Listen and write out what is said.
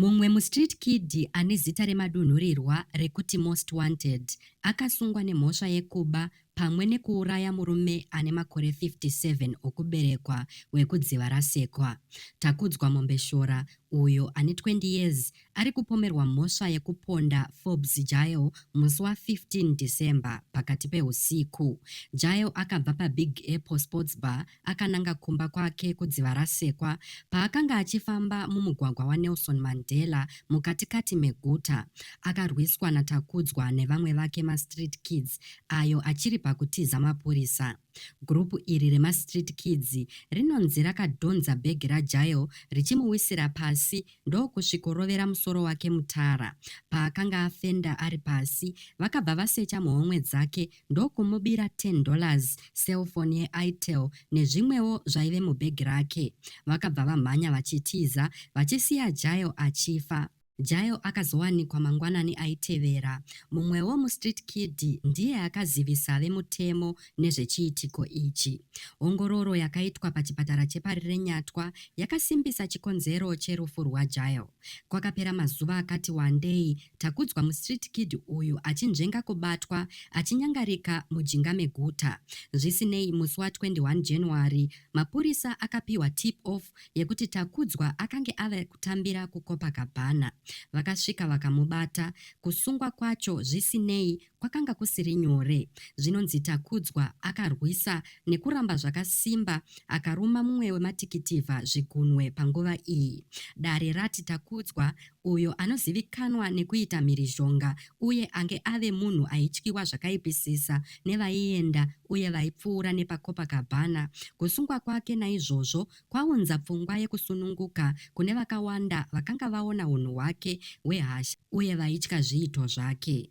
Mumwe muStreet Kid ane zita remadunhurirwa rekuti Most Wanted akasungwa nemhosva yekuba pamwe nekuuraya murume ane makore 57 okuberekwa wekudziva rasekwa. Takudzwa Mombeshora uyo ane 20 years ari kupomerwa mhosva yekuponda Forbes Jail musi wa15 December pakati peusiku. Jail akabva paBig Apple Sports Bar akananga kumba kwake kudziva rasekwa paakanga achifamba mumugwagwa waNelson Mandela mukatikati meguta. Akarwiswa naTakudzwa nevamwe vake maStreet Kids ayo achiri pakutiza mapurisa. Gurupu iri remaStreet Kids rinonzi rakadhonza bhegi raJail richimuwisira pasi ndokusvikorovera musoro wake mutara. Paakanga afenda ari pasi, vakabva vasecha muhomwe dzake ndokumubira $10, cellphone yeItel nezvimwewo zvaive mubhegi rake. Vakabva vamhanya vachitiza vachisiya Jail achifa. Jail akazowanikwa mangwanani aitevera. Mumwewo muStreet Kid ndiye akazivisa vemutemo nezvechiitiko ichi. Ongororo yakaitwa pachipatara chePari reNyatwa yakasimbisa chikonzero cherufu rwaJail. Kwakapera mazuva akati wandei, Takudzwa muStreet Kid uyu achinzvenga kubatwa achinyangarika mujinga meguta. Zvisinei, musi wa21 January mapurisa akapiwa tip-off yekuti Takudzwa akange ava kutambira kuCopacabana. Vakasvika vakamubata. Kusungwa kwacho zvisinei kwakanga kusiri nyore. Zvinonzi Takudzwa akarwisa nekuramba zvakasimba akaruma mumwe wematikitivha zvigunwe panguva iyi. Dare rati Takudzwa uyo anozivikanwa nekuita mhirizhonga uye ange ave munhu aityiwa zvakaipisisa nevaienda uye vaipfuura nepaCopacabana. Kusungwa kwake naizvozvo kwaunza pfungwa yekusununguka kune vakawanda vakanga vaona unhu hwake hwehasha uye vaitya zviito zvake.